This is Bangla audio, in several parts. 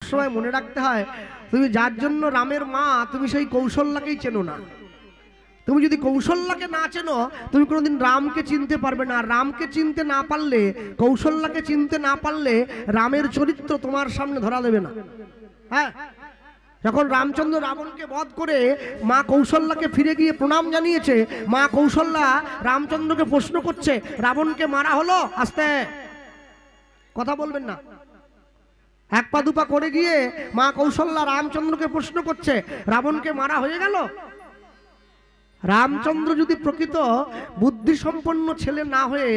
সবসময় মনে রাখতে হয়, তুমি যার জন্য রামের মা, তুমি সেই কৌশল্যাকেই চেনো না। তুমি যদি কৌশল্যাকে না চেনো, তুমি কোনোদিন রামকে চিনতে পারবে না। রামকে চিনতে না পারলে, কৌশল্যাকে চিনতে না পারলে, রামের চরিত্র তোমার সামনে ধরা দেবে না। হ্যাঁ, যখন রামচন্দ্র রাবণকে বধ করে মা কৌশল্যাকে ফিরে গিয়ে প্রণাম জানিয়েছে, মা কৌশল্যা রামচন্দ্রকে প্রশ্ন করছে, রাবণকে মারা হলো? আস্তে কথা বলবেন না। এক পা দুপা করে গিয়ে মা কৌশল্যা রামচন্দ্রকে প্রশ্ন করছে, রাবণকে মারা হয়ে গেল? রামচন্দ্র যদি প্রকৃত বুদ্ধিসম্পন্ন ছেলে না হয়ে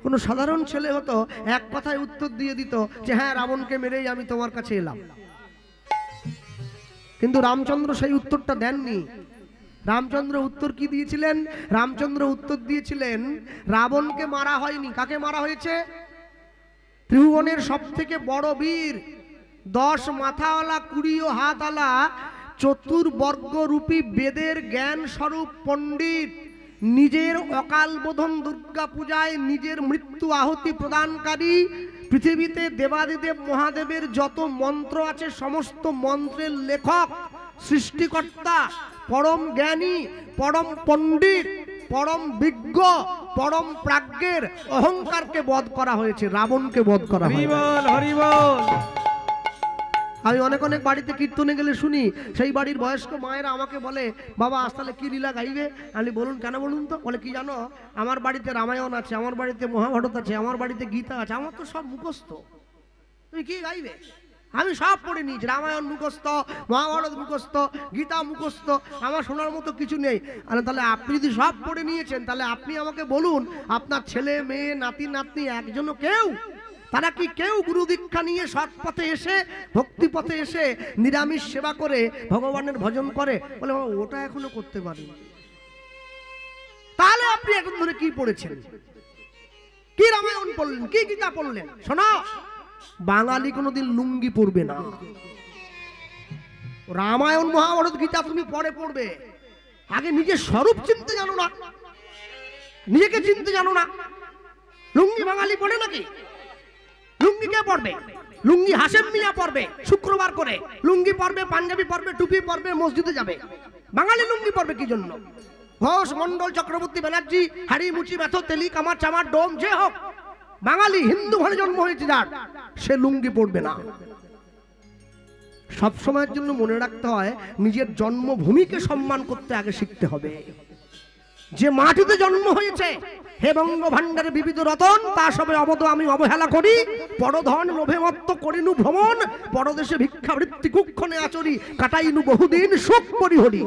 কোনো সাধারণ ছেলে হতো, এক কথায় উত্তর দিয়ে দিত যে হ্যাঁ, রাবণকে মেরেই আমি তোমার কাছে এলাম। কিন্তু রামচন্দ্র সেই উত্তরটা দেননি। রামচন্দ্র উত্তর কি দিয়েছিলেন? রামচন্দ্র উত্তর দিয়েছিলেন, রাবণকে মারা হয়নি। কাকে মারা হয়েছে? ত্রিভুবনের সব থেকে বড় বীর, 10 মাথাওয়ালা 20 হাতওয়ালা চতুর্বর্গরূপী বেদের জ্ঞান স্বরূপ পণ্ডিত, নিজের অকাল বোধন দুর্গা পূজায় নিজের মৃত্যু আহুতি প্রদানকারী, পৃথিবীতে দেবাদিদেব মহাদেবের যত মন্ত্র আছে সমস্ত মন্ত্রের লেখক, সৃষ্টিকর্তা, পরম জ্ঞানী, পরম পণ্ডিত, পরম বিজ্ঞ, পরম প্রাজ্ঞের অহংকারকে বধ করা হয়েছে, রাবণকে বধ করা হয়েছে। হরিবল হরিবল। আমি অনেক অনেক বাড়িতে কীর্তনে গেলে শুনি, সেই বাড়ির বয়স্ক মায়েরা আমাকে বলে, বাবা আজ তাহলে কি লীলা গাইবে? আমি বলুন, কেন বলুন তো? বলে কি জানো, আমার বাড়িতে রামায়ণ আছে, আমার বাড়িতে মহাভারত আছে, আমার বাড়িতে গীতা আছে, আমার তো সব মুখস্থ, তুমি কি গাইবে? আমি সব পড়ে নিয়েছি, রামায়ণ মুখস্থ, মহাভারত মুখস্থ, গীতা মুখস্থ, আমার শোনার মতো কিছু নেই। আর তাহলে আপনি যদি সব পড়ে নিয়েছেন, তাহলে আপনি আমাকে বলুন, আপনার ছেলে মেয়ে নাতি নাতনি একজনও কেউ, তারা কি কেউ গুরু দীক্ষা নিয়ে সৎ পথে এসে, ভক্তি পথে এসে নিরামিষ সেবা করে ভগবানের ভজন করে? বলে ওটা এখনো করতে পারি। তাহলে আপনি এখন ধরে কি পড়েছেন? কি রামায়ণ পড়লেন? কি গীতা পড়লেন? শোনো, বাঙালি কোনোদিন লুঙ্গি পরবে না। রামায়ণ মহাভারত গীতা তুমি পরে পড়বে, আগে নিজের স্বরূপ চিনতে জানো না, নিজেকে চিনতে জানো না। লুঙ্গি বাঙালি পড়ে নাকি? লুঙ্গি কে পড়বে? লুঙ্গি হাসেম মিয়া পড়বে শুক্রবার করে, লুঙ্গি পড়বে, পাঞ্জাবি পড়বে, টুপি পড়বে, মসজিদে যাবে। বাঙালি লুঙ্গি পড়বে কি জন্য? ঘোষ, মন্ডল, চক্রবর্তী, ব্যানার্জি, হাড়ি, মুচি, মেথো, তেলি, কামার, চামার, ডোম, যে হোক, বাঙালি হিন্দু ঘরে জন্ম হয়েছে যার, সে লুঙ্গি পড়বে না। সব সময়ের জন্য মনে রাখতে হয়, নিজের জন্মভূমিকে সম্মান করতে আগে শিখতে হবে। যে মাটিতে জন্ম হয়েছে, হে বঙ্গভাণ্ডারে বিবিধ রতন, তা সবে অবদ আমি অবহেলা করি, পরধন লোভে মত্ত করিনু ভ্রমণ, পরদেশে ভিক্ষাবৃত্তি কুক্ষণে আচরি, কাটাইনু বহুদিন সুখ পরিহরি।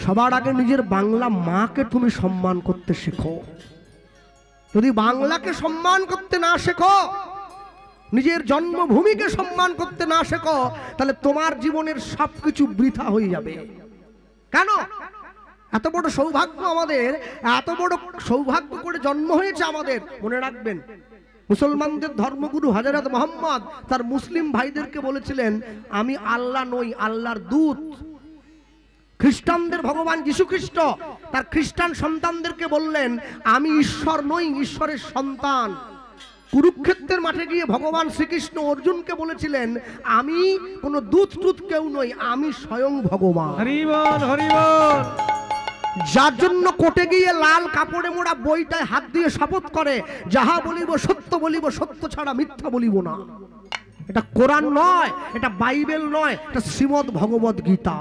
সবার আগে নিজের বাংলা মাকে তুমি সম্মান করতে শেখো। যদি বাংলাকে সম্মান করতে না শেখো, নিজের জন্মভূমিকে সম্মান করতে না শেখো, তাহলে তোমার জীবনের সবকিছু বৃথা হয়ে যাবে। কেন? এত বড় সৌভাগ্য আমাদের, এত বড় সৌভাগ্য করে জন্ম হয়েছে আমাদের। মনে রাখবেন, মুসলমানদের ধর্মগুরু হযরত মুহাম্মদ তার মুসলিম ভাইদেরকে বলেছিলেন, আমি আল্লাহ নই, আল্লাহর দূত। খ্রিস্টানদের ভগবান যীশু খ্রিস্ট তার খ্রিস্টান সন্তানদেরকে বললেন, আমি ঈশ্বর নই, ঈশ্বরের সন্তান। কুরুক্ষেত্রের মাঠে গিয়ে ভগবান শ্রীকৃষ্ণ অর্জুনকে বলেছিলেন, আমি কোনো দূত টুত কেউ নই, আমি স্বয়ং ভগবান। হরি বল হরি বল। যার জন্য কোর্টে গিয়ে লাল কাপড়ে মোড়া বইটায় হাত দিয়ে শপথ করে, যাহা বলিব সত্য বলিব, সত্য ছাড়া মিথ্যা বলিব না। এটা কোরআন নয়, এটা বাইবেল নয়, এটা শ্রীমদ্ ভগবত গীতা।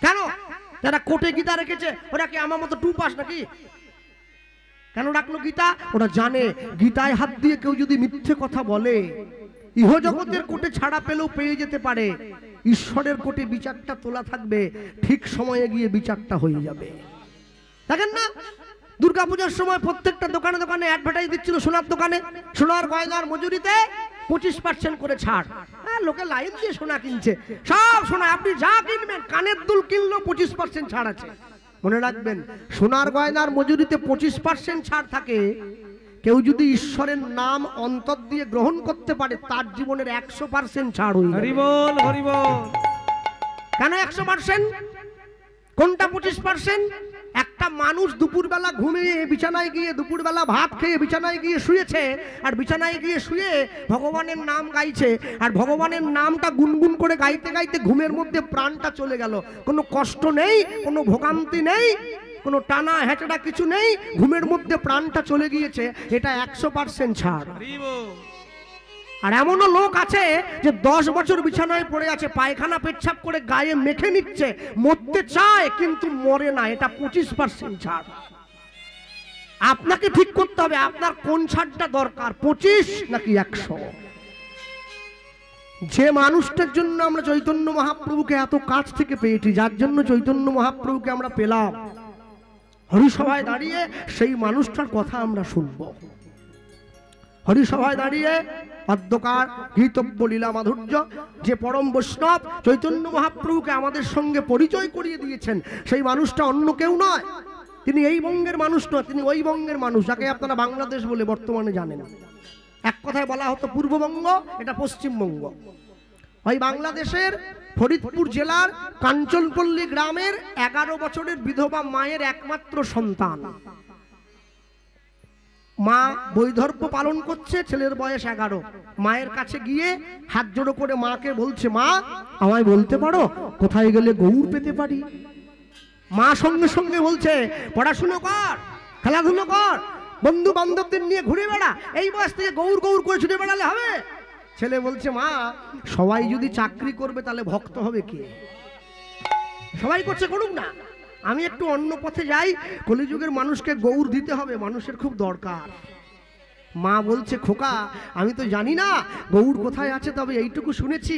কেন? যারা কোর্টে গীতা রেখেছে ওরা কি আমার মতো টু পাস নাকি? কেন রাখলো গীতা? ওরা জানে গীতায় হাত দিয়ে কেউ যদি মিথ্যে কথা বলে, ইহজগতের কোর্টে ছাড়া পেলেও পেয়ে যেতে পারে, ঈশ্বরের কোর্টে বিচারটা তোলা থাকবে, ঠিক সময়ে গিয়ে বিচারটা হয়ে যাবে। দেখেন না, দুর্গাপূজার সময় প্রত্যেকটা দোকানে দোকানে অ্যাডভার্টাইজ দিচ্ছিল, সোনার দোকানে সোনার গয়নার মজুরিতে 25% করে ছাড়। হ্যাঁ, লোকে লাইন দিয়ে সোনা কিনছে, সব সোনা, আপনি যা কিনবেন, কানের দুল কিনলেও 25% ছাড় আছে। মনে রাখবেন, সোনার গয়নার মজুরিতে 25% ছাড় থাকে। কেউ যদি ঈশ্বরের নাম অন্তর দিয়ে গ্রহণ করতে পারে, তার জীবনের 100% ছাড় হয়ে যাবে। হরি বল হরি বল। কেন 100%? কোনটা 25%? এক একটা মানুষ দুপুরবেলা ঘুমিয়ে বিছানায় গিয়ে দুপুরবেলা ভাত খেয়ে বিছানায় গিয়ে শুয়েছে, আর বিছানায় গিয়ে শুয়ে ভগবানের নাম গাইছে, আর ভগবানের নামটা গুনগুন করে গাইতে গাইতে ঘুমের মধ্যে প্রাণটা চলে গেল। কোনো কষ্ট নেই, কোনো ভোগান্তি নেই, কোনো টানা হেঁচড়া কিছু নেই, ঘুমের মধ্যে প্রাণটা চলে গিয়েছে, এটা 100% ছাড়। আর এমনও লোক আছে যে 10 বছর বিছানায় পড়ে আছে, পায়খানা পেচ্ছাপ করে গায়ে মেখে নিচ্ছে, মরতে চায় কিন্তু মরে না, এটা 25% ছাড়। আপনাকে ঠিক করতে হবে আপনার কোন ছাড়টা দরকার, 25 নাকি 100। যে মানুষটার জন্য আমরা চৈতন্য মহাপ্রভুকে এত কাছ থেকে পেয়েছি, যার জন্য চৈতন্য মহাপ্রভুকে আমরা পেলাম, হরিসভায় দাঁড়িয়ে সেই মানুষটার কথা আমরা শুনব। হরিসভায় দাঁড়িয়ে অধ্যকার গীতব্য লীলা মাধুর্য যে পরম বৈষ্ণব চৈতন্য মহাপ্রভুকে আমাদের সঙ্গে পরিচয় করিয়ে দিয়েছেন, সেই মানুষটা অন্য কেউ নয়। তিনি এই বঙ্গের মানুষ নয়, তিনি ওই বঙ্গের মানুষ, যাকে আপনারা বাংলাদেশ বলে বর্তমানে জানেন। এক কথায় বলা হতো পূর্ববঙ্গ, এটা পশ্চিমবঙ্গ। ওই বাংলাদেশের ফরিদপুর জেলার কাঞ্চনপল্লী গ্রামের 11 বছরের বিধবা মায়ের একমাত্র সন্তান। মা বৈধর্য পালন করছে, ছেলের বয়স 11। মায়ের কাছে গিয়ে হাত জোড়ো করে মাকে বলছে, মা আমায় বলতে পারো কোথায় গেলে গৌর পেতে পারি? মা সঙ্গে সঙ্গে বলছে, পড়াশুনো কর, খেলাধুলো কর, বন্ধু বান্ধবদের নিয়ে ঘুরে বেড়া, এই বয়স থেকে গৌর গৌর করে ছুটে বেড়ালে হবে? ছেলে বলছে, মা সবাই যদি চাকরি করবে তাহলে ভক্ত হবে কে? সবাই করছে, করুক না, আমি একটু অন্য পথে যাই, কলিযুগের মানুষকে গৌর দিতে হবে, মানুষের খুব দরকার। মা বলছে, খোকা আমি তো জানি না গৌর কোথায় আছে, তবে এইটুকু শুনেছি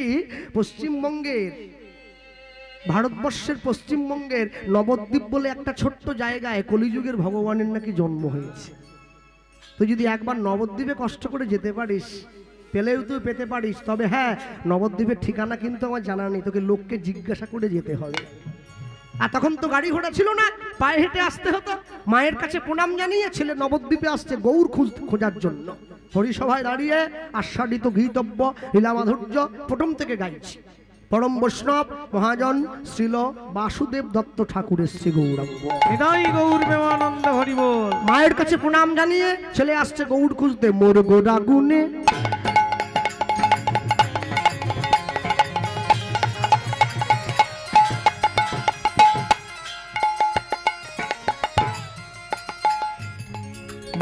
পশ্চিমবঙ্গের, ভারতবর্ষের পশ্চিমবঙ্গের নবদ্বীপ বলে একটা ছোট্ট জায়গায় কলিযুগের ভগবানের নাকি জন্ম হয়েছে। তুই যদি একবার নবদ্বীপে কষ্ট করে যেতে পারিস, পেলেও তুই পেতে পারিস, তবে হ্যাঁ নবদ্বীপের ঠিকানা কিন্তু আমার জানা নেই, তোকে লোককে জিজ্ঞাসা করে যেতে হবে। আর তখন তো গাড়ি ঘোড়া ছিল না, পায়ে হেঁটে আসতে হতো। মায়ের কাছে প্রণাম জানিয়ে ছেলে নবদ্বীপে আসছে গৌর খোঁজার জন্য। হরিসভায় দাঁড়িয়ে আস্বাদিত গীতব্য লীলা মাধুর্য প্রথম থেকে গাইছি। পরম বৈষ্ণব মহাজন শ্রীল বাসুদেব দত্ত ঠাকুরের শ্রী গৌরাঙ্গ গৌর প্রেমানন্দ হরি বল। মায়ের কাছে প্রণাম জানিয়ে ছেলে আসছে গৌর খুঁজতে। মোর গোড়া গুনে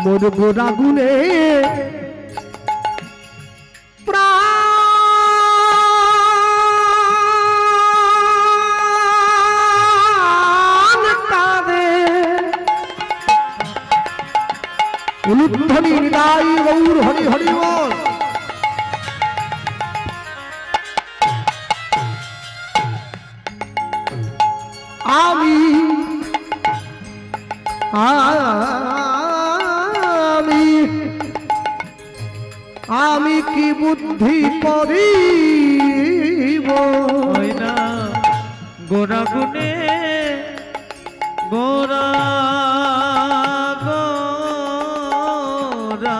মোর গোড়া গুনে উলুধ্বনি হৃদয় গৌর হরি হরি বল। আমি আমি আমি কি বুদ্ধি করিব না গোরা গুনে গোরা গোরা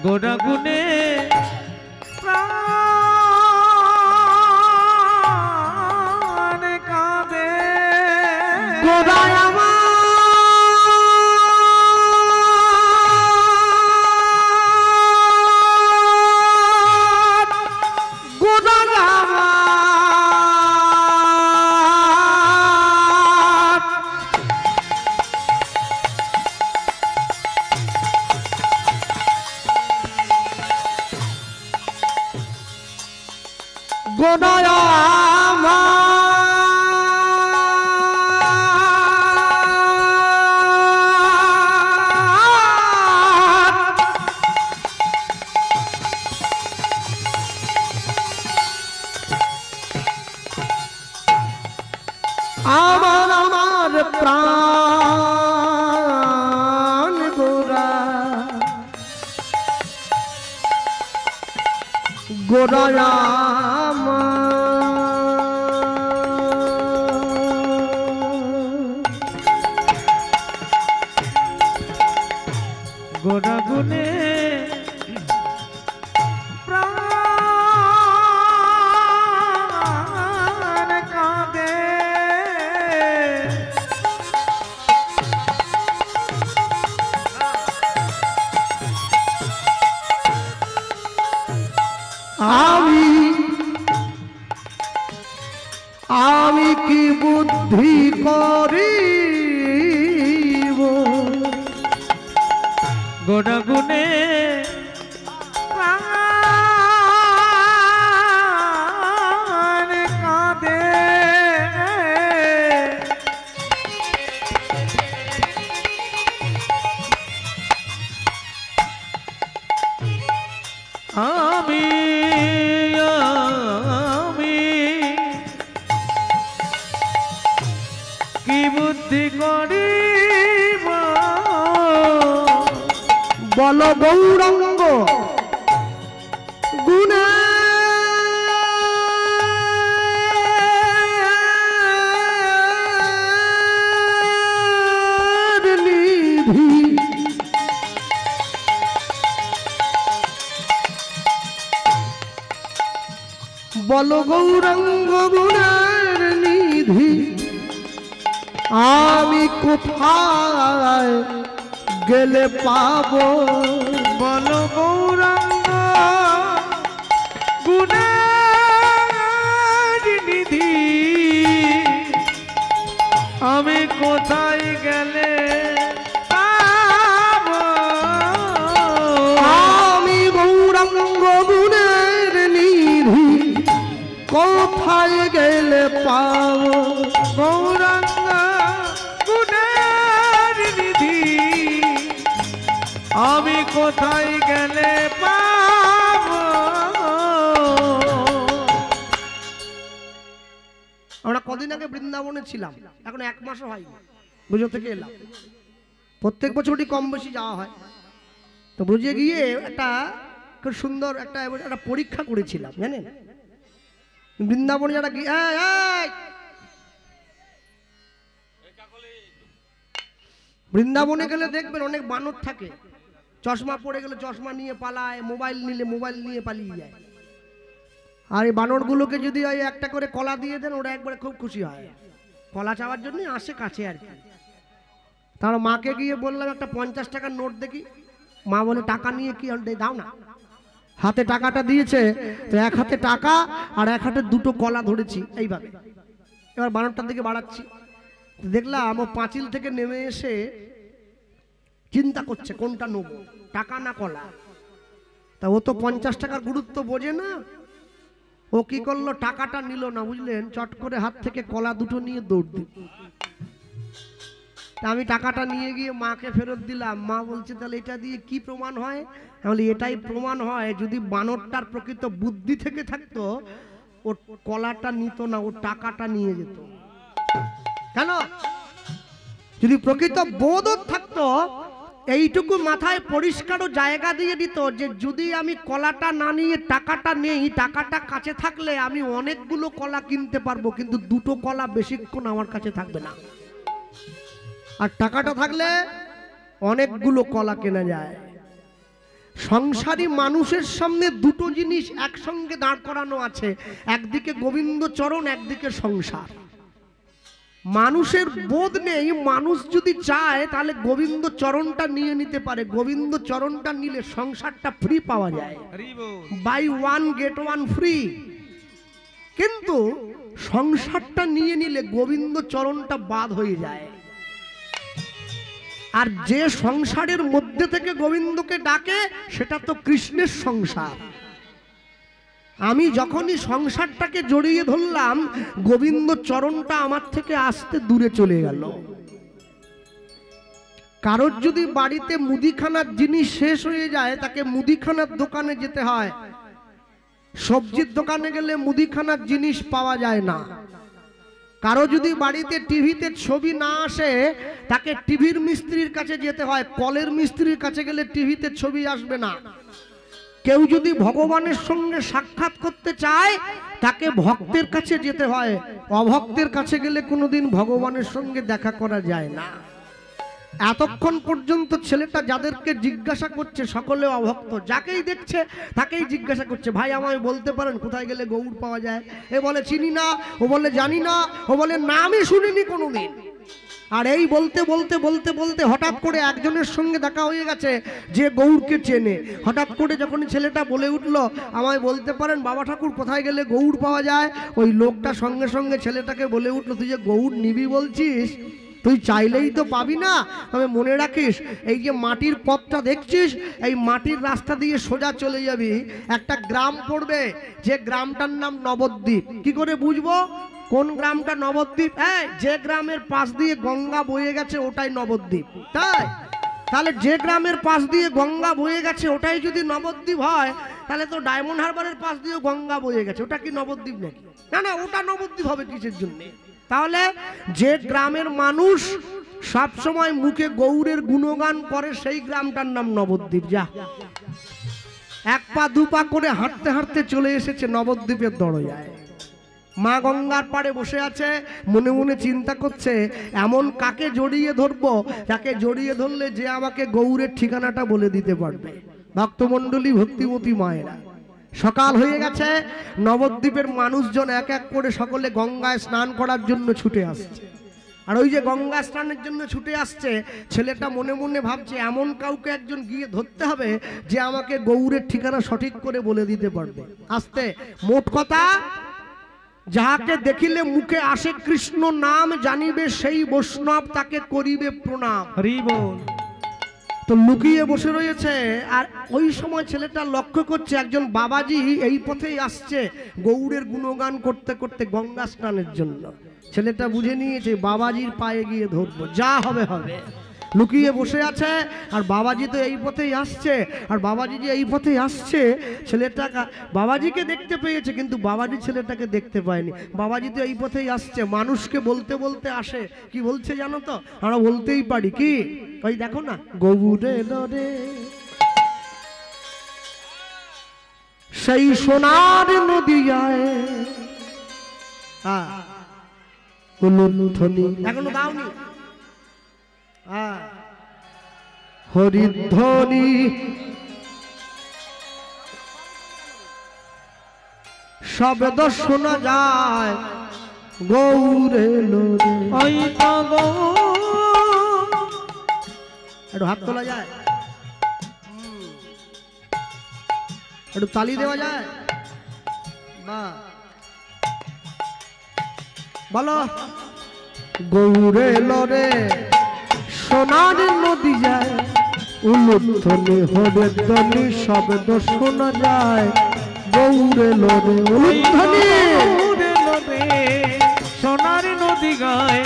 গোরা গুনে প্রাণ কাঁদে গোদায় আমার গোদায় আমার গোদায় আমার আমার প্রাণ গোরা গোরা গোরা গুনে প্রাণ বল গৌরাঙ্গ গুণের নিধি বল গৌরাঙ্গ গুণের নিধি আমি কোথায় গেলে পাবো বল গৌরাঙ্গ গুণের নিধি আমি কোথায় গেলে পাবো আমি গৌরাঙ্গ গুণের নিধি কোথায় গেলে পাবো গৌরাঙ্গ গুণের নিধি আমি কোথায় গেলে পাবো আমরা কদিন আগে বৃন্দাবনে ছিলাম, এখন 1 মাসও হয়নি, বুঝো থেকে এলাম। প্রত্যেক বছরই কম বেশি যাওয়া হয়। তো বুঝে গিয়ে একটা খুব সুন্দর একটা পরীক্ষা করেছিলাম জানেন। বৃন্দাবনে যারা গিয়ে বৃন্দাবনে গেলে দেখবেন অনেক বানর থাকে, চশমা পড়ে গেলে চশমা নিয়ে পালায়, মোবাইল নিলে মোবাইল নিয়ে পালিয়ে যায়। আর এই বানরগুলোকে যদি ওই একটা করে কলা দিয়ে দেন ওরা একবারে খুব খুশি হয়, কলা চাওয়ার জন্য আসে কাছে আর কি। তার মাকে গিয়ে বললাম একটা 50 টাকার নোট দেখি। মা বলে টাকা নিয়ে কি দাও না। হাতে টাকাটা দিয়েছে, তো এক হাতে টাকা আর এক হাতে 2টো কলা ধরেছি এইভাবে। এবার বানরটার দিকে বাড়াচ্ছি, দেখলাম ও পাঁচিল থেকে নেমে এসে চিন্তা করছে কোনটা নেব, টাকা না কলা। তা ও তো 50 টাকার গুরুত্ব বোঝে না, ও কি করলো টাকাটা নিল না, বুঝলেন, চট করে হাত থেকে কলা 2টো নিয়ে দৌড় দিল। আমি টাকাটা নিয়ে গিয়ে মাকে ফেরত দিলাম। মা বলছে তাহলে এটা দিয়ে কি প্রমাণ হয়? তাহলে এটাই প্রমাণ হয় যদি বানরটার প্রকৃত বুদ্ধি থেকে থাকতো ও কলাটা নিত না, ও টাকাটা নিয়ে যেত। কেন? যদি প্রকৃত বোধ থাকতো এইটুকু মাথায় পরিষ্কার জায়গা দিয়ে দিত যে যদি আমি কলাটা না নিয়ে টাকাটা নেই, টাকাটা কাছে থাকলে আমি অনেকগুলো কলা কিনতে পারবো, কিন্তু 2টো কলা বেশিক্ষণ আমার কাছে থাকবে না। আর টাকাটা থাকলে অনেকগুলো কলা কেনা যায়। সংসারী মানুষের সামনে 2টো জিনিস একসঙ্গে দাঁড় করানো আছে, একদিকে গোবিন্দ চরণ, একদিকে সংসার। মানুষের বোধ নেই, মানুষ যদি চায় তাহলে গোবিন্দ চরণটা নিয়ে নিতে পারে। গোবিন্দ চরণটা নিলে সংসারটা ফ্রি পাওয়া যায়, বাই 1 get 1 ফ্রি। কিন্তু সংসারটা নিয়ে নিলে গোবিন্দ চরণটা বাদ হয়ে যায়। আর যে সংসারের মধ্যে থেকে গোবিন্দকে ডাকে সেটা তো কৃষ্ণের সংসার। আমি যখনই সংসারটাকে জড়িয়ে ধরলাম, গোবিন্দ চরণটা আমার থেকে আস্তে দূরে চলে গেল। কারোর যদি বাড়িতে মুদিখানার জিনিস শেষ হয়ে যায়, তাকে মুদিখানার দোকানে যেতে হয়। সবজির দোকানে গেলে মুদিখানার জিনিস পাওয়া যায় না। কারো যদি বাড়িতে টিভিতে ছবি না আসে, তাকে টিভির মিস্ত্রির কাছে যেতে হয়। কলের মিস্ত্রির কাছে গেলে টিভিতে ছবি আসবে না। কেউ যদি ভগবানের সঙ্গে সাক্ষাৎ করতে চায়, তাকে ভক্তের কাছে যেতে হয়। অভক্তের কাছে গেলে কোনোদিন ভগবানের সঙ্গে দেখা করা যায় না। এতক্ষণ পর্যন্ত ছেলেটা যাদেরকে জিজ্ঞাসা করছে সকলে অভক্ত, যাকেই দেখছে তাকেই জিজ্ঞাসা করছে ভাই আমায় বলতে পারেন কোথায় গেলে গৌড় পাওয়া যায়? এ বলে চিনি না, ও বলে জানি না, ও বলে নামই শুনিনি কোনোদিন। আর এই বলতে বলতে বলতে বলতে হঠাৎ করে একজনের সঙ্গে দেখা হয়ে গেছে যে গৌড়কে চেনে। হঠাৎ করে যখন ছেলেটা বলে উঠলো আমায় বলতে পারেন বাবা ঠাকুর কোথায় গেলে গৌড় পাওয়া যায়, ওই লোকটা সঙ্গে সঙ্গে ছেলেটাকে বলে উঠলো তুই যে গৌড় নিবি বলছিস, তুই চাইলেই তো পাবি না। তবে মনে রাখিস এই যে মাটির পথটা দেখছিস, এই মাটির রাস্তা দিয়ে সোজা চলে যাবি, একটা গ্রাম পড়বে, যে গ্রামটার নাম নবদ্বীপ। কি করে বুঝবো কোন গ্রামটা নবদ্বীপ? যে গ্রামের পাশ দিয়ে গঙ্গা বয়ে গেছে ওটাই নবদ্বীপ। তাই তাহলে যে গ্রামের পাশ দিয়ে গঙ্গা বয়ে গেছে ওটাই যদি নবদ্বীপ হয়, তাহলে তো ডায়মন্ড হারবারের পাশ দিয়ে গঙ্গা বয়ে গেছে, ওটা কি নবদ্বীপ নাকি? না না, ওটা নবদ্বীপ হবে কিসের জন্য? তাহলে যে গ্রামের মানুষ সব সময় মুখে গৌরের গুণগান করে সেই গ্রামটার নাম নবদ্বীপ। যা এক পা দু পা করে হাঁটতে হাঁটতে চলে এসেছে নবদ্বীপের দরজায়। মা গঙ্গার পাড়ে বসে আছে, মনে মনে চিন্তা করছে এমন কাকে জড়িয়ে ধরবো, যাকে জড়িয়ে ধরলে যে আমাকে গৌরের ঠিকানাটা বলে দিতে পারবে। ভক্তমণ্ডলী, ভক্তিমতী মায়েরা, সকাল হয়ে গেছে। নবদ্বীপের মানুষজন এক এক করে সকলে গঙ্গায় স্নান করার জন্য ছুটে আসছে। আর ওই যে গঙ্গা স্নানের জন্য ছুটে আসছে, ছেলেটা মনে মনে ভাবছে এমন কাউকে একজন গিয়ে ধরতে হবে যে আমাকে গৌরের ঠিকানা সঠিক করে বলে দিতে পারবে। আসতে মোট কথা, যাহাকে দেখিলে মুখে আসে কৃষ্ণ নাম, জানিবে সেই বৈষ্ণব তাকে করিবে প্রণাম। হরি বল। তো লুকিয়ে বসে রয়েছে। আর ওই সময় ছেলেটা লক্ষ্য করছে একজন বাবাজি এই পথেই আসছে গৌরের গুণগান করতে করতে গঙ্গা স্নানের জন্য। ছেলেটা বুঝে নিয়েছে বাবাজির পায়ে গিয়ে ধরবো, যা হবে হবে। লুকিয়ে বসে আছে, আর বাবাজি তো এই পথেই আসছে। আর বাবাজি যে এই পথেই আসছে, ছেলেটা বাবাজিকে দেখতে পেয়েছে, কিন্তু বাবাজি ছেলেটাকে দেখতে পায়নি। বাবাজি তো এই পথেই আসছে, মানুষকে বলতে বলতে আসে। কি বলছে জানো তো? আমরা বলতেই পারি কি, ওই দেখো না, গৌরে রে সেই সোনার নদিয়ায়, এখনো দাওনি, হরিধ্বনি শব্দ শোনা যায় গৌরে লোরে। একটু হাত তোলা যায়, একটু তালি দেওয়া যায়, বাহ, বলো গৌরে লোরে সোনার নদী যায়, উলুধ্বনি হরে ধ্বনি শব্দ শোনা যায় গৌরে লোরে। উলুধ্বনি সোনার নদী গায়,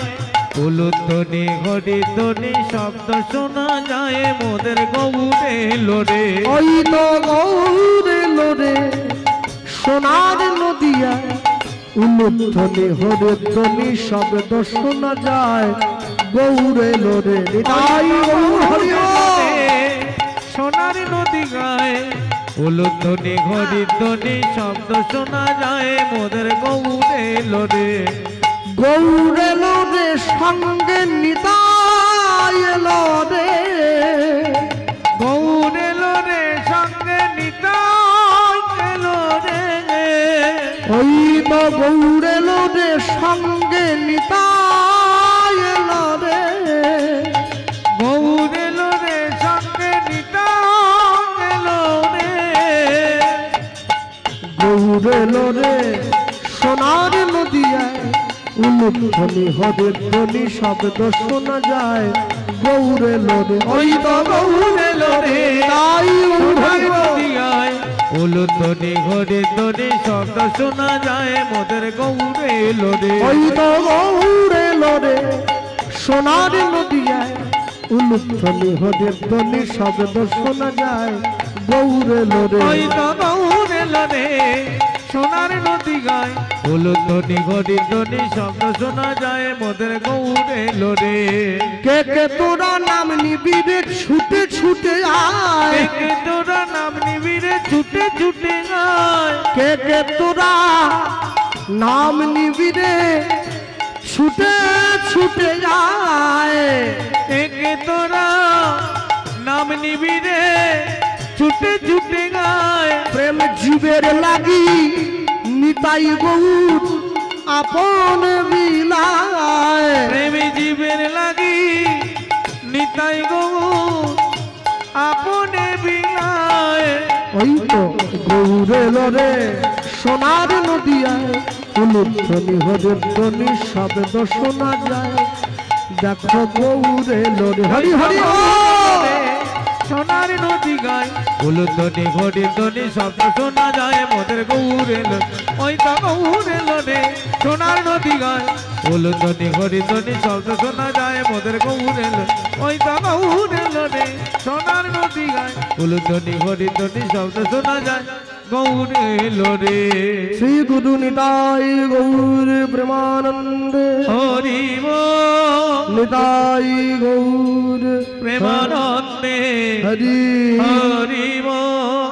উলুধ্বনি হরি ধ্বনি শব্দ শোনা যায় মোদের গৌরে লোরে। ওই তো গৌরে লোরে সোনার নদী যায়, উলুধ্বনি হরে ধ্বনি শব্দ শোনা যায় গৌরে লোরে। সোনার নদী গায়, উলুধ্বনি হরি ধ্বনি শব্দ শোনা যায় মোদের গৌরে লোরে। গৌরে লোরে সঙ্গে নিতাই লোরে, গৌরে লোরে সঙ্গে নিতাই লোরে। ওই তো গৌরে লোরে সঙ্গে নিতাই লোরে, গৌরে লোরে সঙ্গে নিতাই লোরে। গৌরে লোরে সোনার নদিয়ায়, উলুধ্বনি হরে ধ্বনি শব্দ শোনা যায় গৌরে লোরে। ওই তো গৌরে লোরে তাই নদিয়ায়, উলুধ্বনি হরি ধ্বনি শব্দ শোনা যায় মোদের গৌরে লোরে। ওই তো গৌরে লোরে সোনার নদিয়ায়, উলুধ্বনি হরে ধ্বনি শব্দ শোনা যায় গৌরে লোরে। ওই তো গৌরে লোরে সোনার নদী গায়, উলুধ্বনি হরি ধ্বনি শব্দ শোনা যায় মোদের গৌরে লোরে। কে কে তোরা নাম নিবি রে ছুটে ছুটে আয়, কে কে তোরা নাম নিবি রে ছুটে ছুটে আয়। কে কে তোরা নাম নিবি রে ছুটে ছুটে যায়, কে কে তোরা নাম নিবি রে ছুটে ছুটে গায়। প্রেম জীবের লাগি নিতাই গৌর আপন বিলায়, প্রেম জীবের লাগি নিতাই গৌর আপনে বিলায়। ওই তো গৌরে লোরে সোনার নদিয়ায়, উলুধ্বনি হরে ধ্বনি শব্দ শোনা যায় দেখো গৌরে লোরে। হরি হরি সোনার নদী গায়, উলুধ্বনি হরি ধ্বনি শব্দ শোনা যায় মোদের গৌরে লোরে। ওই তো গৌরে লোরে সোনার নদী গায়, উলুধ্বনি হরি ধ্বনি শব্দ শোনা যায় মোদের গৌরে লোরে। ওই তো গৌরে লোরে সোনার নদী গায়, উলুধ্বনি হরি ধ্বনি শব্দ শোনা যায় গৌর এলো রে শ্রী গুরু নিতাই গৌর প্রেমানন্দে হরি বল নিতাই গৌর প্রেমানন্দে হরি হরি বল